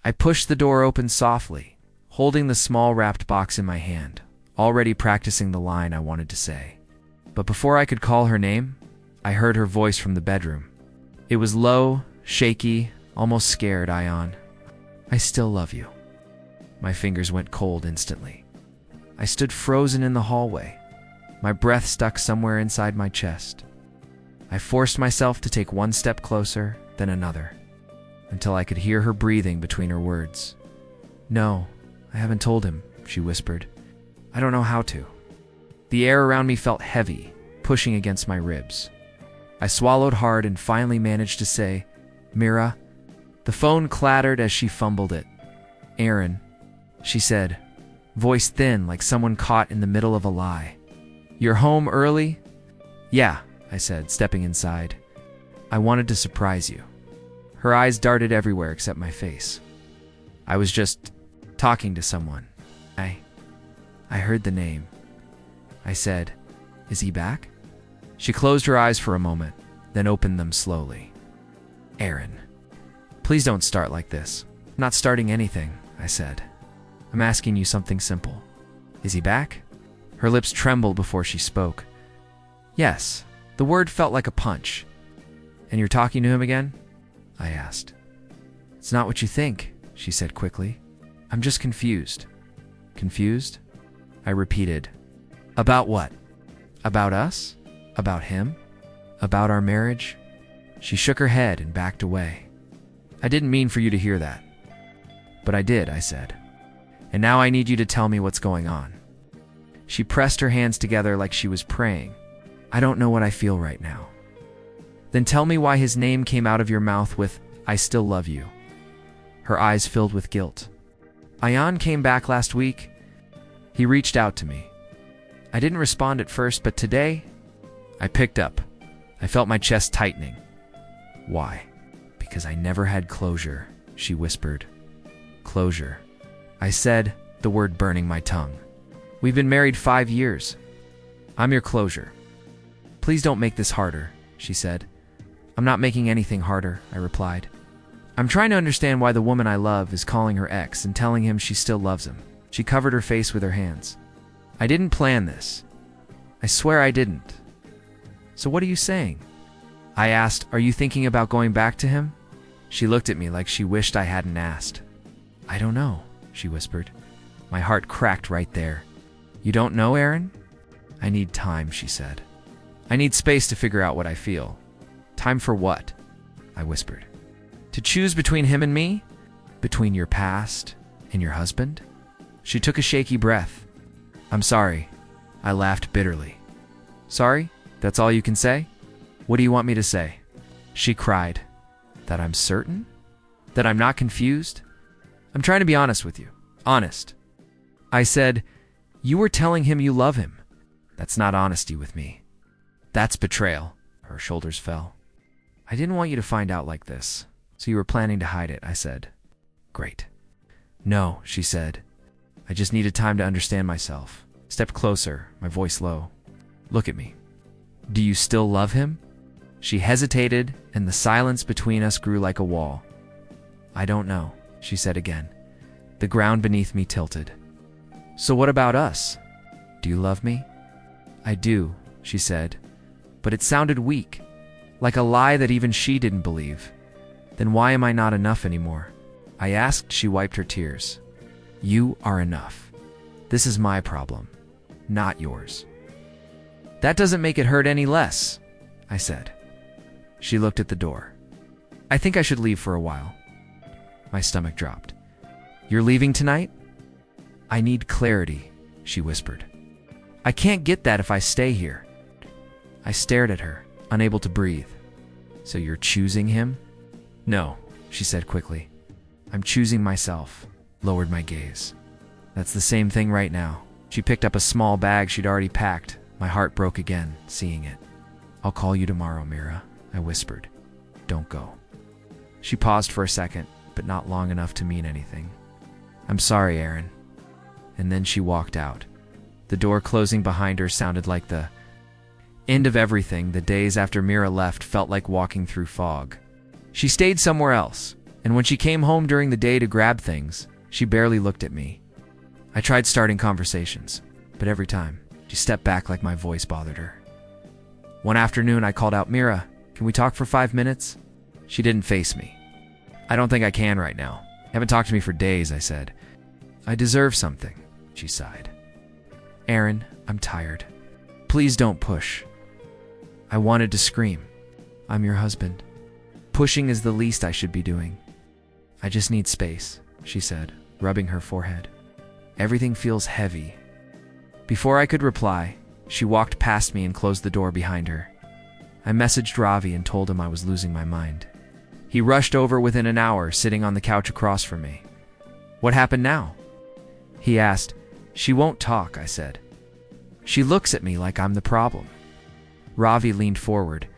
I pushed the door open softly, holding the small wrapped box in my hand, already practicing the line I wanted to say. But before I could call her name, I heard her voice from the bedroom. It was low, shaky, almost scared. Ion, I still love you. My fingers went cold instantly. I stood frozen in the hallway, my breath stuck somewhere inside my chest. I forced myself to take one step closer, then another, until I could hear her breathing between her words. No, I haven't told him, she whispered. I don't know how to. The air around me felt heavy, pushing against my ribs. I swallowed hard and finally managed to say, Mira. The phone clattered as she fumbled it. Aaron, she said, voice thin like someone caught in the middle of a lie. You're home early? Yeah, I said, stepping inside. I wanted to surprise you. Her eyes darted everywhere except my face. I was just talking to someone. I heard the name. I said, is he back? She closed her eyes for a moment, then opened them slowly. Aaron, please don't start like this. I'm not starting anything, I said. I'm asking you something simple. Is he back? Her lips trembled before she spoke. Yes, the word felt like a punch. And you're talking to him again? I asked. It's not what you think, she said quickly. I'm just confused. Confused? I repeated. About what? About us? About him? About our marriage? She shook her head and backed away. I didn't mean for you to hear that. But I did, I said. And now I need you to tell me what's going on. She pressed her hands together like she was praying. I don't know what I feel right now. Then tell me why his name came out of your mouth with, I still love you. Her eyes filled with guilt. Ion came back last week. He reached out to me. I didn't respond at first, but today, I picked up. I felt my chest tightening. Why? Because I never had closure, she whispered. Closure. I said, the word burning my tongue. We've been married 5 years. I'm your closure. Please don't make this harder, she said. I'm not making anything harder, I replied. I'm trying to understand why the woman I love is calling her ex and telling him she still loves him. She covered her face with her hands. I didn't plan this. I swear I didn't. So what are you saying? I asked, are you thinking about going back to him? She looked at me like she wished I hadn't asked. I don't know, she whispered. My heart cracked right there. You don't know, Aaron? I need time, she said. I need space to figure out what I feel. Time for what? I whispered. To choose between him and me? Between your past and your husband? She took a shaky breath. I'm sorry. I laughed bitterly. Sorry? That's all you can say? What do you want me to say? She cried. That I'm certain? That I'm not confused? I'm trying to be honest with you. Honest. I said, you were telling him you love him. That's not honesty with me. That's betrayal. Her shoulders fell. I didn't want you to find out like this, so you were planning to hide it, I said. Great. No, she said. I just needed time to understand myself. Stepped closer, my voice low. Look at me. Do you still love him? She hesitated, and the silence between us grew like a wall. I don't know, she said again. The ground beneath me tilted. So what about us? Do you love me? I do, she said, but it sounded weak, like a lie that even she didn't believe. Then why am I not enough anymore? I asked. She wiped her tears. You are enough. This is my problem, not yours. That doesn't make it hurt any less, I said. She looked at the door. I think I should leave for a while. My stomach dropped. You're leaving tonight? I need clarity, she whispered. I can't get that if I stay here. I stared at her, unable to breathe. So you're choosing him? No, she said quickly. I'm choosing myself. Lowered my gaze. That's the same thing right now. She picked up a small bag she'd already packed. My heart broke again, seeing it. I'll call you tomorrow, Mira, I whispered. Don't go. She paused for a second, but not long enough to mean anything. I'm sorry, Aaron. And then she walked out. The door closing behind her sounded like the end of everything. The days after Mira left felt like walking through fog. She stayed somewhere else, And when she came home during the day to grab things, she barely looked at me. I tried starting conversations, but every time, she stepped back like my voice bothered her. One afternoon, I called out, "Mira, can we talk for 5 minutes?" She didn't face me. "I don't think I can right now. You haven't talked to me for days," I said. "I deserve something," she sighed. "Aaron, I'm tired. Please don't push." I wanted to scream. "I'm your husband. Pushing is the least I should be doing." "I just need space," she said, rubbing her forehead. "Everything feels heavy." Before I could reply, she walked past me and closed the door behind her. I messaged Ravi and told him I was losing my mind. He rushed over within an hour, sitting on the couch across from me. "What happened now?" he asked. "She won't talk," I said. "She looks at me like I'm the problem." Ravi leaned forward.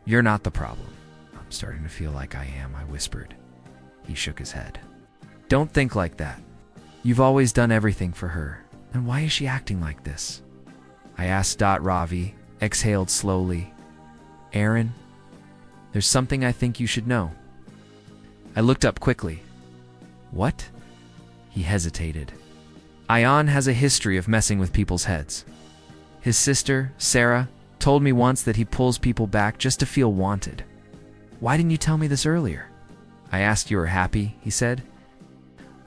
"You're not the problem." "I'm starting to feel like I am," I whispered. He shook his head. "Don't think like that. You've always done everything for her. And why is she acting like this?" I asked. Ravi exhaled slowly. "Aaron, there's something I think you should know." I looked up quickly. "What?" He hesitated. "Ayan has a history of messing with people's heads. His sister, Sarah, told me once that he pulls people back just to feel wanted." "Why didn't you tell me this earlier?" I asked. "You were happy," he said.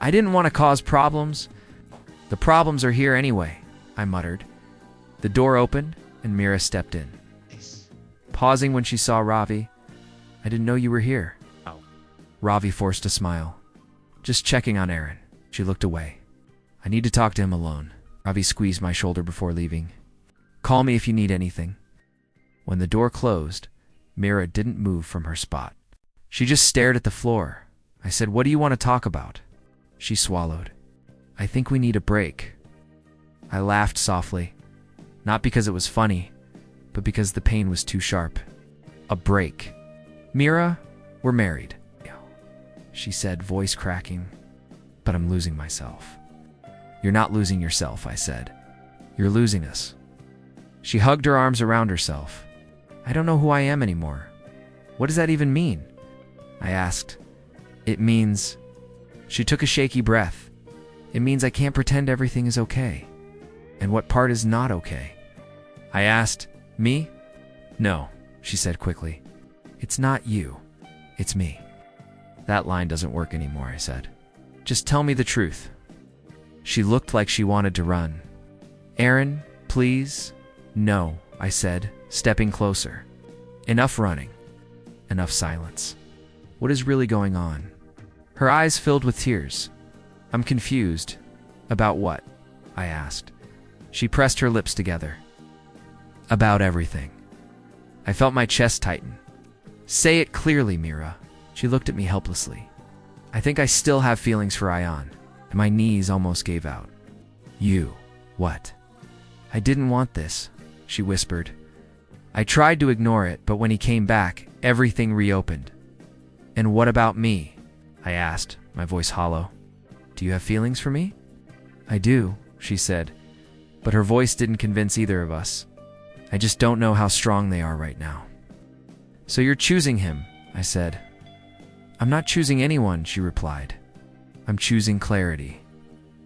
"I didn't want to cause problems. The problems are here anyway," I muttered. The door opened and Mira stepped in. Pausing when she saw Ravi, "I didn't know you were here." Oh. Ravi forced a smile. "Just checking on Aaron." She looked away. "I need to talk to him alone." Ravi squeezed my shoulder before leaving. "Call me if you need anything." When the door closed, Mira didn't move from her spot. She just stared at the floor. I said, "What do you want to talk about?" She swallowed. "I think we need a break." I laughed softly, not because it was funny, but because the pain was too sharp. "A break. Mira, we're married," she said, voice cracking. "But I'm losing myself." "You're not losing yourself," I said. "You're losing us." She hugged her arms around herself. "I don't know who I am anymore." "What does that even mean?" I asked. "It means..." She took a shaky breath. "It means I can't pretend everything is okay." "And what part is not okay?" I asked. "Me?" "No," she said quickly. "It's not you. It's me." "That line doesn't work anymore," I said. "Just tell me the truth." She looked like she wanted to run. "Aaron, please." "No," I said, stepping closer. "Enough running. Enough silence. What is really going on?" Her eyes filled with tears. "I'm confused." "About what?" I asked. She pressed her lips together. "About everything." I felt my chest tighten. "Say it clearly, Mira." She looked at me helplessly. "I think I still have feelings for Ayan." And my knees almost gave out. "You. What?" "I didn't want this," she whispered. I tried to ignore it, but when he came back, everything reopened. "And what about me?" I asked, my voice hollow. "Do you have feelings for me?" "I do," she said, but her voice didn't convince either of us. "I just don't know how strong they are right now." "So you're choosing him," I said. "I'm not choosing anyone," she replied. "I'm choosing clarity."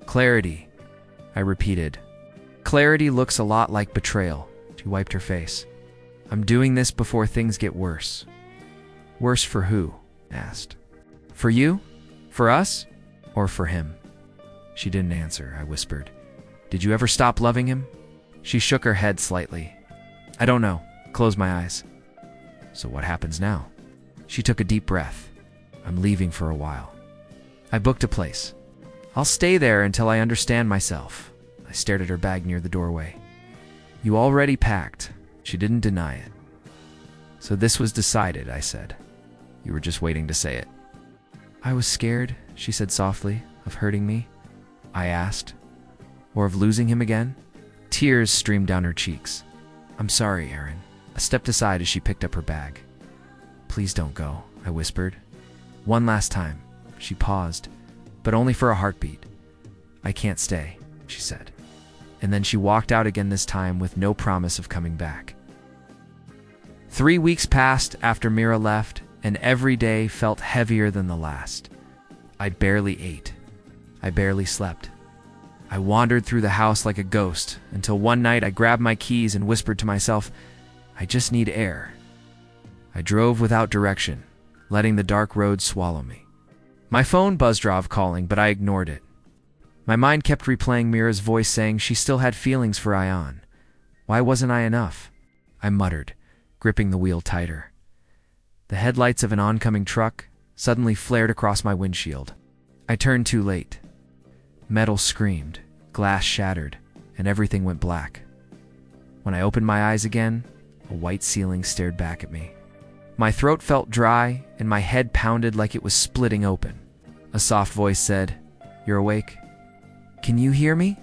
"Clarity," I repeated. "Clarity looks a lot like betrayal." She wiped her face. "I'm doing this before things get worse." "Worse for who?" I asked. "For you? For us? Or for him?" She didn't answer, I whispered. "Did you ever stop loving him?" She shook her head slightly. "I don't know." Closed my eyes. "So what happens now?" She took a deep breath. "I'm leaving for a while. I booked a place. I'll stay there until I understand myself." I stared at her bag near the doorway. "You already packed." She didn't deny it. "So this was decided," I said. "You were just waiting to say it." "I was scared," she said softly, "of hurting me." I asked. "Or of losing him again?" Tears streamed down her cheeks. "I'm sorry, Aaron." I stepped aside as she picked up her bag. "Please don't go," I whispered. "One last time." She paused, but only for a heartbeat. "I can't stay," she said. And then she walked out again, this time with no promise of coming back. 3 weeks passed after Mira left, and every day felt heavier than the last. I barely ate. I barely slept. I wandered through the house like a ghost until one night I grabbed my keys and whispered to myself, I just need air. I drove without direction, letting the dark road swallow me. My phone buzzed off calling, but I ignored it. My mind kept replaying Mira's voice saying she still had feelings for Ion. Why wasn't I enough? I muttered, gripping the wheel tighter. The headlights of an oncoming truck suddenly flared across my windshield. I turned too late. Metal screamed, glass shattered, and everything went black. When I opened my eyes again, a white ceiling stared back at me. My throat felt dry, and my head pounded like it was splitting open. A soft voice said, "You're awake? Can you hear me?"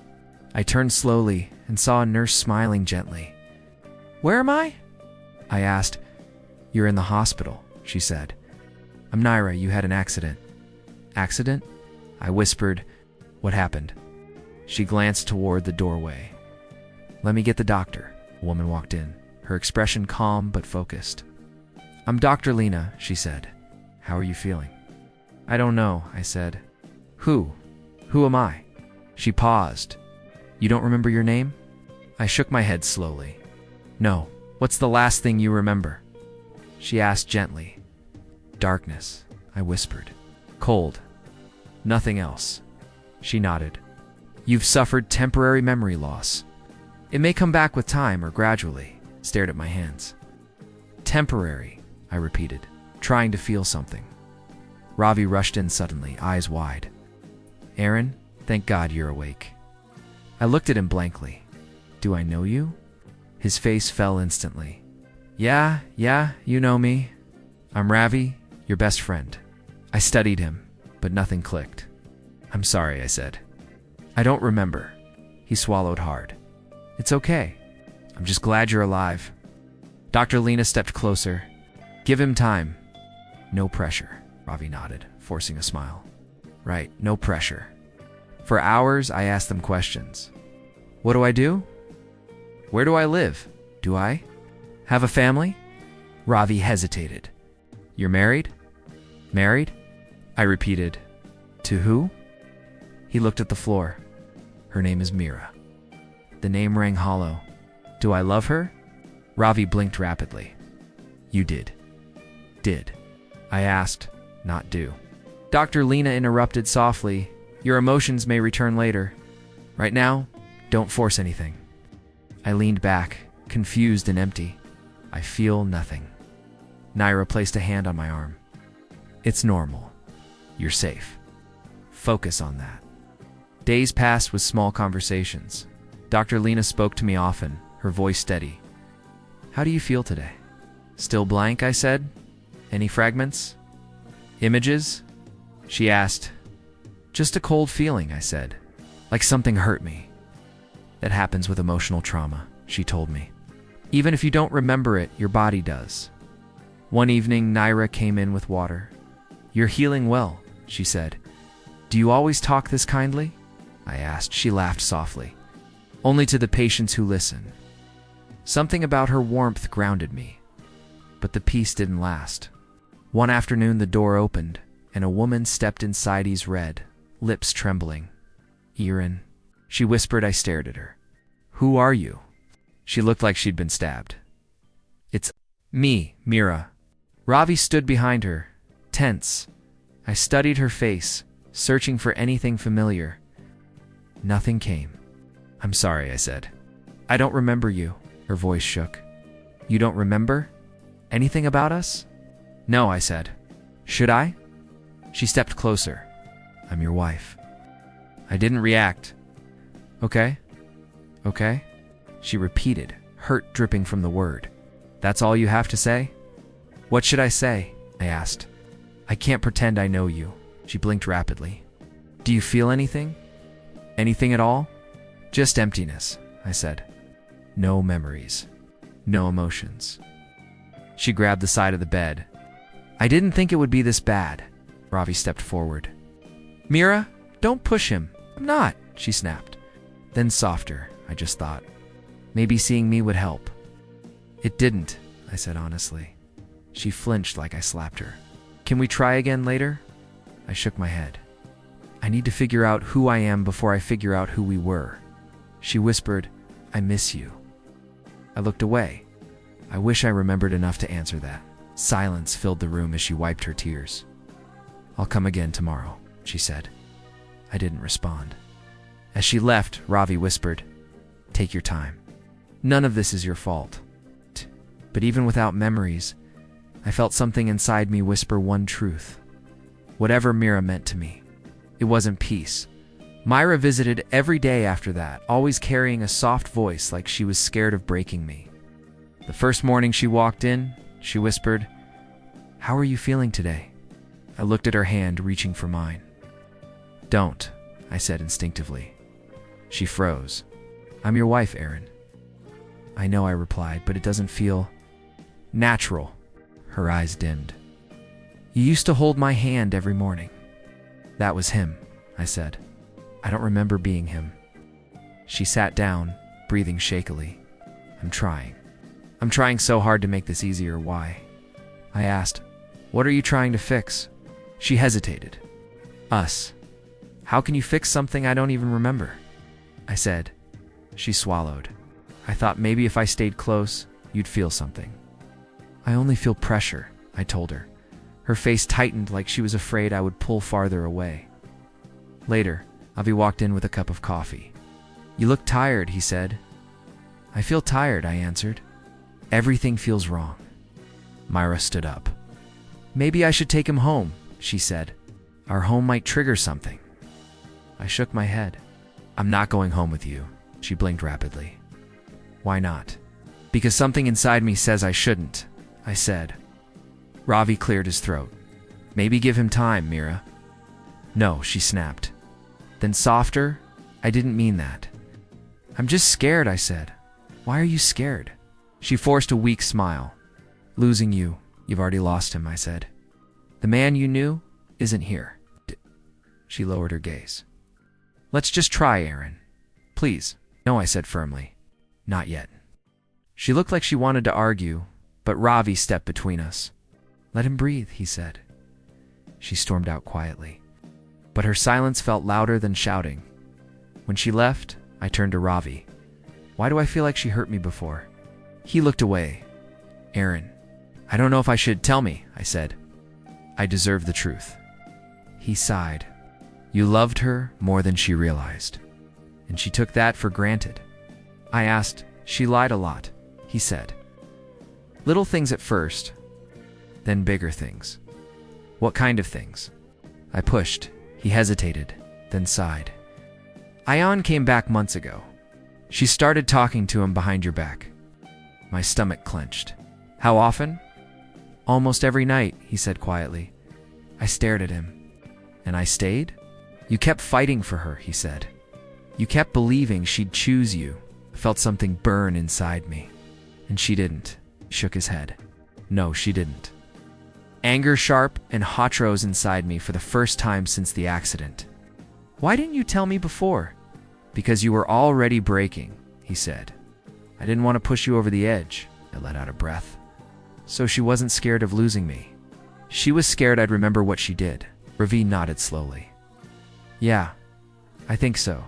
I turned slowly and saw a nurse smiling gently. "Where am I?" I asked. "You're in the hospital," she said. "I'm Naira, you had an accident." "Accident?" I whispered. "What happened?" She glanced toward the doorway. "Let me get the doctor." A woman walked in, her expression calm but focused. "I'm Dr. Lena," she said. "How are you feeling?" "I don't know," I said. Who am I?" She paused. "You don't remember your name?" I shook my head slowly. "No. What's the last thing you remember?" She asked gently. "Darkness," I whispered. "Cold. Nothing else." She nodded. "You've suffered temporary memory loss. It may come back with time or gradually." Stared at my hands. "Temporary," I repeated, trying to feel something. Ravi rushed in suddenly, eyes wide. "Aaron, thank God you're awake." I looked at him blankly. "Do I know you?" His face fell instantly. Yeah, you know me. I'm Ravi, your best friend." I studied him, but nothing clicked. "I'm sorry," I said. "I don't remember." He swallowed hard. "It's okay. I'm just glad you're alive." Dr. Lena stepped closer. "Give him time." "No pressure," Ravi nodded, forcing a smile. "Right, no pressure." For hours, I asked them questions. "What do I do? Where do I live? Do I have a family?" Ravi hesitated. "You're married?" "Married?" I repeated. "To who?" He looked at the floor. "Her name is Mira." The name rang hollow. "Do I love her?" Ravi blinked rapidly. "You did." "Did?" I asked, not do. Dr. Lena interrupted softly. "Your emotions may return later. Right now, don't force anything." I leaned back, confused and empty. "I feel nothing." Naira placed a hand on my arm. "It's normal. You're safe. Focus on that." Days passed with small conversations. Dr. Lena spoke to me often, her voice steady. "How do you feel today?" "Still blank," I said. "Any fragments? Images?" She asked. "Just a cold feeling," I said. "Like something hurt me." "That happens with emotional trauma," she told me. "Even if you don't remember it, your body does." One evening, Naira came in with water. "You're healing well," she said. "Do you always talk this kindly?" I asked. She laughed softly. "Only to the patients who listen." Something about her warmth grounded me. But the peace didn't last. One afternoon, the door opened, and a woman stepped inside, eyes red, lips trembling. "Aaron," she whispered. I stared at her. "Who are you?" She looked like she'd been stabbed. "It's me, Mira." Ravi stood behind her, tense. I studied her face, searching for anything familiar. Nothing came. "I'm sorry," I said. "I don't remember you." Her voice shook. "You don't remember? Anything about us?" "No," I said. "Should I?" She stepped closer. "I'm your wife." I didn't react. Okay. She repeated, hurt dripping from the word. "That's all you have to say?" "What should I say?" I asked. "I can't pretend I know you." She blinked rapidly. "Do you feel anything? Anything at all?" "Just emptiness," I said. "No memories. No emotions." She grabbed the side of the bed. "I didn't think it would be this bad." Ravi stepped forward. "Mira, don't push him." "I'm not," she snapped. Then softer, I just thought. Maybe seeing me would help. "It didn't," I said honestly. She flinched like I slapped her. Can we try again later? I shook my head. I need to figure out who I am before I figure out who we were. She whispered, I miss you. I looked away. I wish I remembered enough to answer that. Silence filled the room as she wiped her tears. I'll come again tomorrow, she said. I didn't respond. As she left, Ravi whispered, take your time. None of this is your fault. But even without memories, I felt something inside me whisper one truth. Whatever Mira meant to me, it wasn't peace. Myra visited every day after that, always carrying a soft voice like she was scared of breaking me. The first morning she walked in, she whispered, how are you feeling today? I looked at her hand, reaching for mine. Don't, I said instinctively. She froze. I'm your wife, Aaron. I know, I replied, but it doesn't feel natural. Her eyes dimmed. You used to hold my hand every morning. That was him, I said. I don't remember being him. She sat down, breathing shakily. I'm trying so hard to make this easier. Why? I asked. What are you trying to fix? She hesitated. Us. How can you fix something I don't even remember? I said. She swallowed. I thought maybe if I stayed close, you'd feel something. I only feel pressure, I told her. Her face tightened like she was afraid I would pull farther away. Later, Avi walked in with a cup of coffee. You look tired, he said. I feel tired, I answered. Everything feels wrong. Myra stood up. Maybe I should take him home, she said. Our home might trigger something. I shook my head. I'm not going home with you, she blinked rapidly. Why not? Because something inside me says I shouldn't, I said. Ravi cleared his throat. Maybe give him time, Mira. No, she snapped. Then softer, I didn't mean that. I'm just scared, I said. Why are you scared? She forced a weak smile. Losing you, you've already lost him, I said. The man you knew isn't here. She lowered her gaze. Let's just try, Aaron. Please. No, I said firmly. Not yet. She looked like she wanted to argue, but Ravi stepped between us. Let him breathe, he said. She stormed out quietly. But her silence felt louder than shouting. When she left, I turned to Ravi. Why do I feel like she hurt me before? He looked away. Aaron, I don't know if I should. Tell me, I said. I deserve the truth. He sighed. You loved her more than she realized, and she took that for granted. I asked. She lied a lot, he said. Little things at first, then bigger things. What kind of things? I pushed. He hesitated, then sighed. Ayan came back months ago. She started talking to him behind your back. My stomach clenched. How often? Almost every night, he said quietly. I stared at him. And I stayed? You kept fighting for her, he said. You kept believing she'd choose you. I felt something burn inside me. And she didn't. He shook his head. No, she didn't. Anger sharp and hot rose inside me for the first time since the accident. Why didn't you tell me before? Because you were already breaking, he said. I didn't want to push you over the edge. I let out a breath. So she wasn't scared of losing me. She was scared I'd remember what she did. Ravi nodded slowly. Yeah, I think so.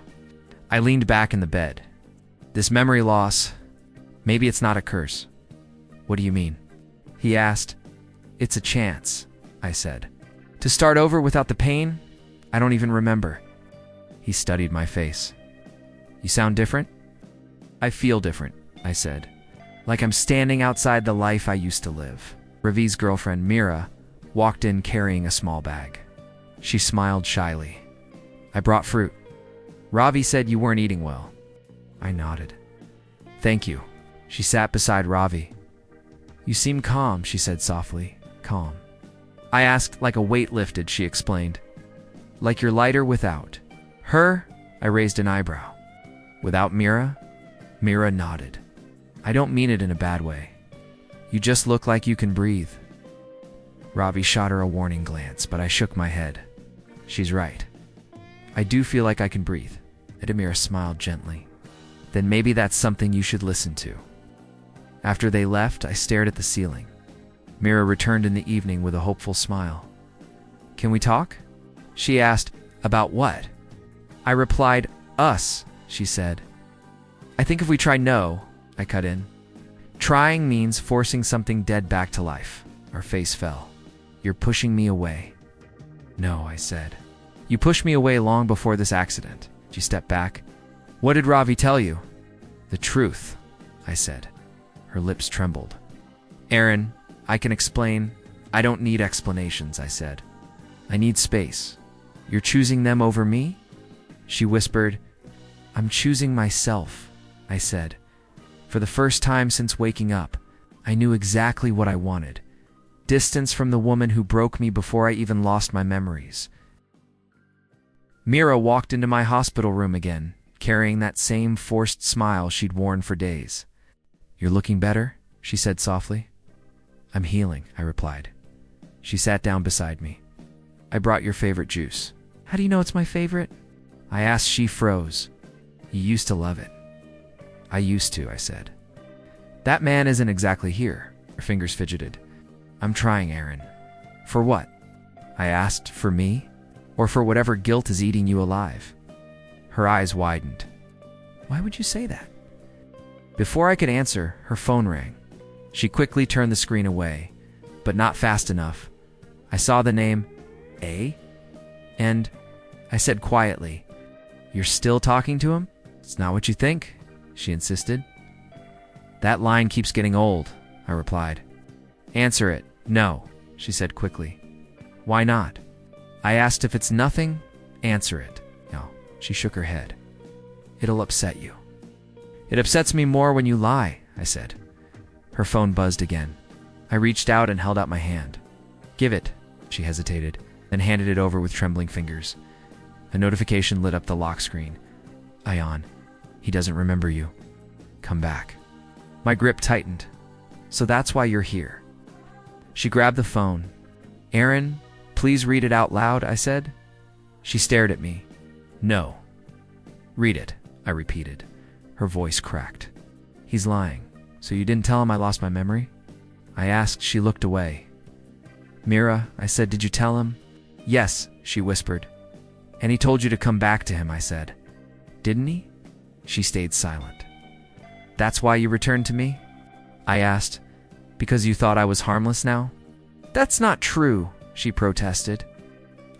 I leaned back in the bed. This memory loss, maybe it's not a curse. What do you mean? He asked. It's a chance, I said. To start over without the pain? I don't even remember. He studied my face. You sound different? I feel different, I said. Like I'm standing outside the life I used to live. Ravi's girlfriend, Mira, walked in carrying a small bag. She smiled shyly. I brought fruit. Ravi said you weren't eating well. I nodded. Thank you. She sat beside Ravi. You seem calm, she said softly. Calm. I asked like a weight lifted, she explained. Like you're lighter without her? I raised an eyebrow. Without Mira? Mira nodded. I don't mean it in a bad way. You just look like you can breathe. Ravi shot her a warning glance, but I shook my head. She's right. I do feel like I can breathe. Edamira smiled gently. Then maybe that's something you should listen to. After they left, I stared at the ceiling. Mira returned in the evening with a hopeful smile. "Can we talk?" She asked. "About what?" I replied, "Us," she said. "I think if we try no," I cut in. "Trying means forcing something dead back to life." Our face fell. "You're pushing me away." "No," I said. "You pushed me away long before this accident." She stepped back. "What did Ravi tell you?" "The truth," I said. Her lips trembled. "Aaron, I can explain." "I don't need explanations," I said. "I need space." "You're choosing them over me?" She whispered. "I'm choosing myself," I said. For the first time since waking up, I knew exactly what I wanted. Distance from the woman who broke me before I even lost my memories. Mira walked into my hospital room again, carrying that same forced smile she'd worn for days. "You're looking better?" she said softly. "I'm healing," I replied. She sat down beside me. "I brought your favorite juice." "How do you know it's my favorite?" I asked. She froze. "You used to love it." "I used to," I said. "That man isn't exactly here." Her fingers fidgeted. "I'm trying, Aaron." "For what?" I asked. "For me? Or for whatever guilt is eating you alive?" Her eyes widened. "Why would you say that?" Before I could answer, her phone rang. She quickly turned the screen away, but not fast enough. I saw the name, A? And I said quietly, "You're still talking to him?" "It's not what you think," she insisted. "That line keeps getting old," I replied. "Answer it." "No," she said quickly. "Why not?" I asked. "If it's nothing, answer it." "No," she shook her head. "It'll upset you." "It upsets me more when you lie," I said. Her phone buzzed again. I reached out and held out my hand. "Give it," she hesitated, then handed it over with trembling fingers. A notification lit up the lock screen. "Ion, he doesn't remember you. Come back." My grip tightened. "So that's why you're here." She grabbed the phone. "Aaron, please read it out loud," I said. She stared at me. "No." "Read it," I repeated. Her voice cracked. "He's lying. So you didn't tell him I lost my memory?" I asked. She looked away. "Mira," I said, "did you tell him?" "Yes," she whispered. "And he told you to come back to him," I said. "Didn't he?" She stayed silent. "That's why you returned to me?" I asked. "Because you thought I was harmless now?" "That's not true," she protested.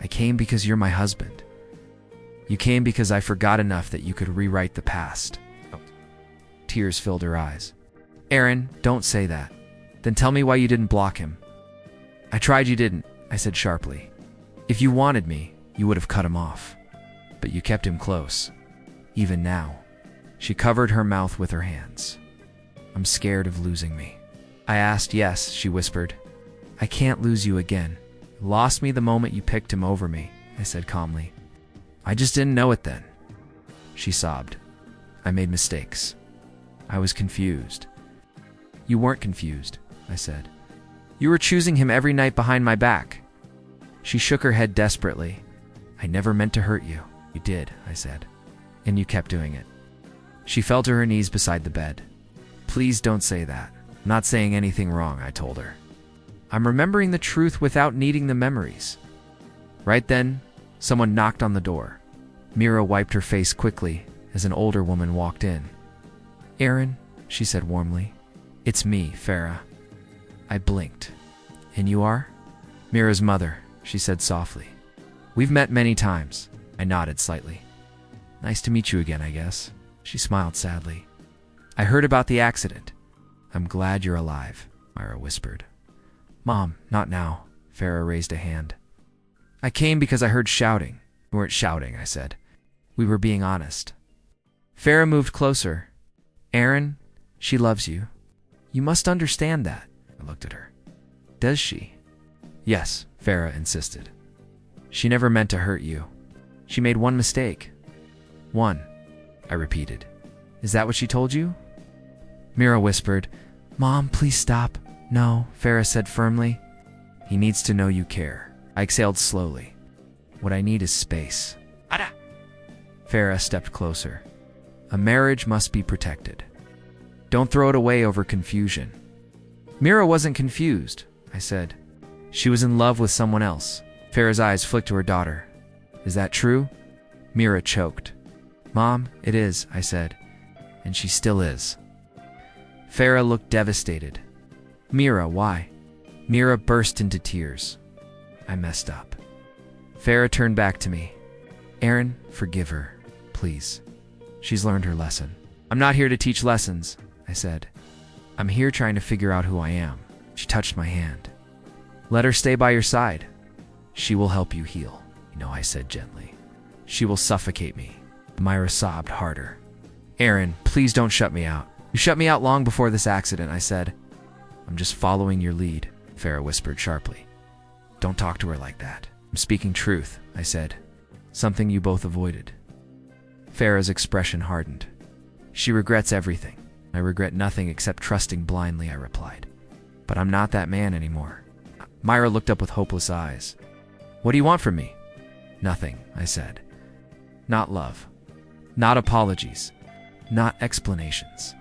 "I came because you're my husband." "You came because I forgot enough that you could rewrite the past." Tears filled her eyes. "Aaron, don't say that." "Then tell me why you didn't block him." "I tried, you didn't," I said sharply. "If you wanted me, you would have cut him off. But you kept him close. Even now." She covered her mouth with her hands. "I'm scared of losing me." I asked. "Yes," she whispered. "I can't lose you again. You lost me the moment you picked him over me," I said calmly. "I just didn't know it then." She sobbed. "I made mistakes. I was confused." "You weren't confused," I said. "You were choosing him every night behind my back." She shook her head desperately. "I never meant to hurt you." "You did," I said. "And you kept doing it." She fell to her knees beside the bed. "Please don't say that." "I'm not saying anything wrong," I told her. "I'm remembering the truth without needing the memories." Right then, someone knocked on the door. Mira wiped her face quickly as an older woman walked in. "Aaron," she said warmly. "It's me, Farah." I blinked. "And you are?" "Mira's mother," she said softly. "We've met many times." I nodded slightly. "Nice to meet you again, I guess." She smiled sadly. "I heard about the accident." "I'm glad you're alive," Myra whispered. "Mom, not now." Farah raised a hand. "I came because I heard shouting." "We weren't shouting," I said. "We were being honest." Farah moved closer. "Aaron, she loves you. You must understand that." I looked at her. "Does she?" "Yes," Farah insisted. "She never meant to hurt you. She made one mistake." "One," I repeated. "Is that what she told you?" Mira whispered. "Mom, please stop." "No," Farah said firmly. "He needs to know you care." I exhaled slowly. "What I need is space." Ada! Farah stepped closer. "A marriage must be protected. Don't throw it away over confusion." Mira wasn't confused. I said. She was in love with someone else. Farah's eyes flicked to her daughter. Is that true? Mira choked. Mom, it is, I said. And she still is. Farah looked devastated. Mira, why? Mira burst into tears. I messed up. Farah turned back to me. Aaron, forgive her, please. She's learned her lesson. I'm not here to teach lessons, I said. I'm here trying to figure out who I am. She touched my hand. Let her stay by your side. She will help you heal. No, I said gently. She will suffocate me. Myra sobbed harder. Aaron, please don't shut me out. You shut me out long before this accident, I said. I'm just following your lead, Farah whispered sharply. Don't talk to her like that. I'm speaking truth, I said. Something you both avoided. Farah's expression hardened. She regrets everything. I regret nothing except trusting blindly, I replied. But I'm not that man anymore. Myra looked up with hopeless eyes. What do you want from me? Nothing, I said. Not love. Not apologies. Not explanations.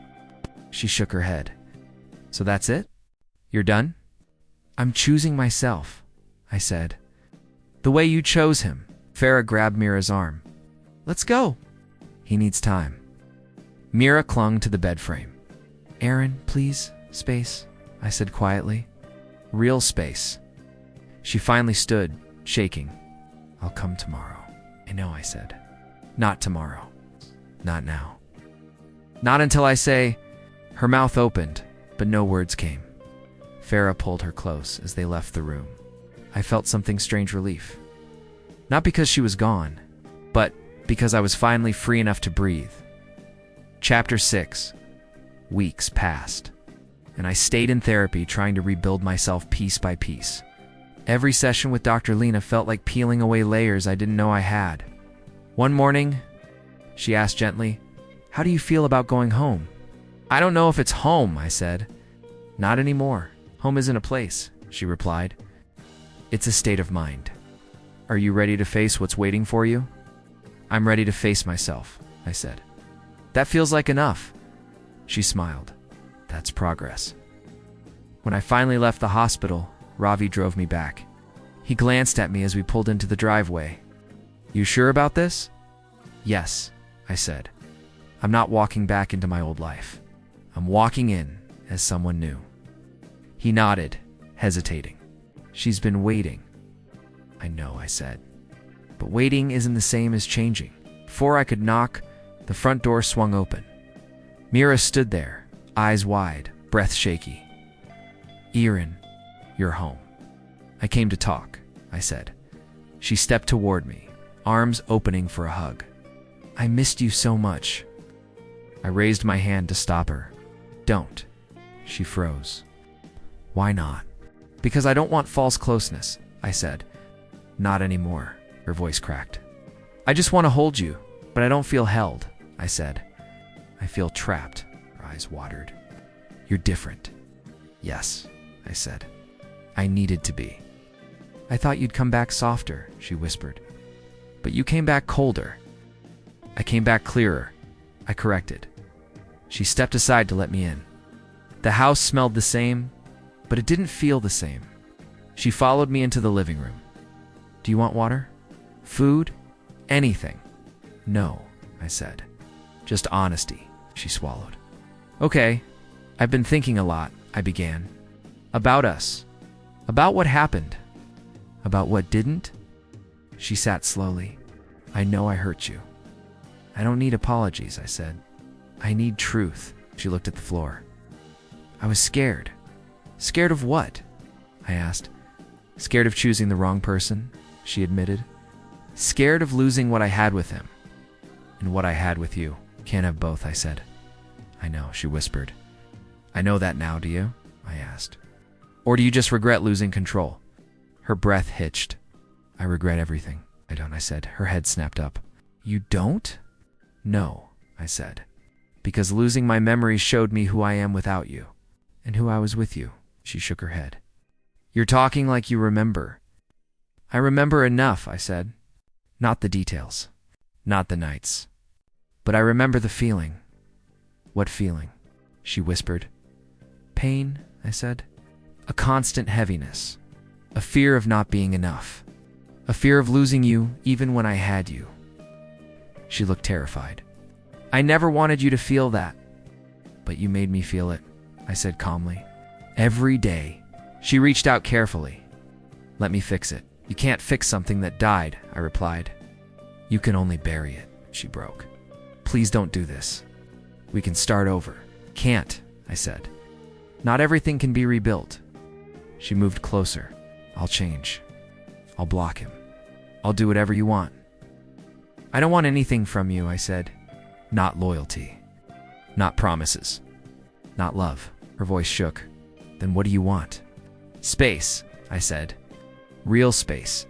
She shook her head. So that's it? You're done? I'm choosing myself, I said. The way you chose him. Farah grabbed Mira's arm. Let's go. He needs time. Mira clung to the bed frame. Aaron, please, space, I said quietly. Real space. She finally stood, shaking. I'll come tomorrow. I know, I said. Not tomorrow. Not now. Not until I say. Her mouth opened, but no words came. Farah pulled her close as they left the room. I felt something strange relief. Not because she was gone, but because I was finally free enough to breathe. Chapter 6. Weeks passed, and I stayed in therapy trying to rebuild myself piece by piece. Every session with Dr. Lena felt like peeling away layers I didn't know I had. One morning, she asked gently, How do you feel about going home? I don't know if it's home, I said. Not anymore. Home isn't a place, she replied. It's a state of mind. Are you ready to face what's waiting for you? I'm ready to face myself, I said. That feels like enough. She smiled. That's progress. When I finally left the hospital, Ravi drove me back. He glanced at me as we pulled into the driveway. You sure about this? Yes, I said. I'm not walking back into my old life. I'm walking in as someone new. He nodded, hesitating. She's been waiting. I know, I said. But waiting isn't the same as changing. Before I could knock, the front door swung open. Mira stood there, eyes wide, breath shaky. Aaron, you're home. I came to talk, I said. She stepped toward me, arms opening for a hug. I missed you so much. I raised my hand to stop her. Don't. She froze. Why not? Because I don't want false closeness, I said. Not anymore, her voice cracked. I just want to hold you, but I don't feel held, I said. I feel trapped, her eyes watered. You're different. Yes, I said. I needed to be. I thought you'd come back softer, she whispered. But you came back colder. I came back clearer. I corrected. She stepped aside to let me in. The house smelled the same, but it didn't feel the same. She followed me into the living room. Do you want water? Food? Anything? No, I said. Just honesty, she swallowed. Okay, I've been thinking a lot, I began. About us. About what happened. About what didn't? She sat slowly. I know I hurt you. I don't need apologies, I said. I need truth. She looked at the floor. I was scared. Scared of what? I asked. Scared of choosing the wrong person, she admitted. Scared of losing what I had with him. And what I had with you. Can't have both, I said. I know, she whispered. I know that now, do you? I asked. Or do you just regret losing control? Her breath hitched. I regret everything. I don't, I said. Her head snapped up. You don't? No, I said. Because losing my memories showed me who I am without you. And who I was with you. She shook her head. You're talking like you remember. I remember enough, I said. Not the details. Not the nights. But I remember the feeling. What feeling? She whispered. Pain, I said. A constant heaviness. A fear of not being enough. A fear of losing you even when I had you. She looked terrified. I never wanted you to feel that. But you made me feel it, I said calmly. Every day. She reached out carefully. Let me fix it. You can't fix something that died, I replied. You can only bury it, she broke. Please don't do this. We can start over. Can't, I said. Not everything can be rebuilt. She moved closer. I'll change. I'll block him. I'll do whatever you want. I don't want anything from you, I said. Not loyalty. Not promises. Not love. Her voice shook. Then what do you want? Space, I said. Real space.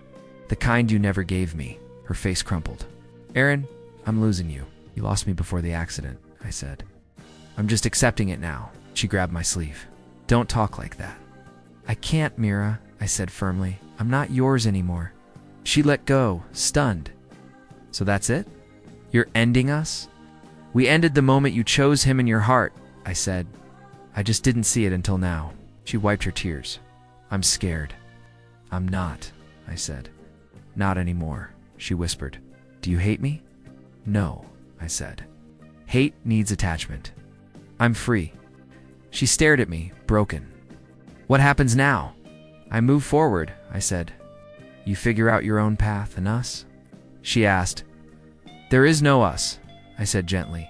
The kind you never gave me. Her face crumpled. Aaron, I'm losing you. You lost me before the accident, I said. I'm just accepting it now. She grabbed my sleeve. Don't talk like that. I can't, Mira, I said firmly. I'm not yours anymore. She let go, stunned. So that's it? You're ending us? We ended the moment you chose him in your heart, I said. I just didn't see it until now. She wiped her tears. I'm scared. I'm not, I said. Not anymore, she whispered. Do you hate me? No, I said. Hate needs attachment. I'm free. She stared at me, broken. What happens now? I move forward, I said. You figure out your own path and us? She asked. There is no us, I said gently.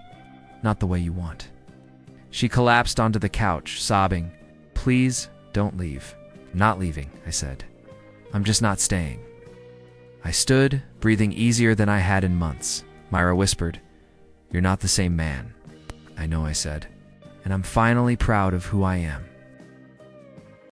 Not the way you want. She collapsed onto the couch, sobbing. Please, don't leave. I'm not leaving, I said. I'm just not staying. I stood, breathing easier than I had in months. Myra whispered, You're not the same man. I know, I said. And I'm finally proud of who I am.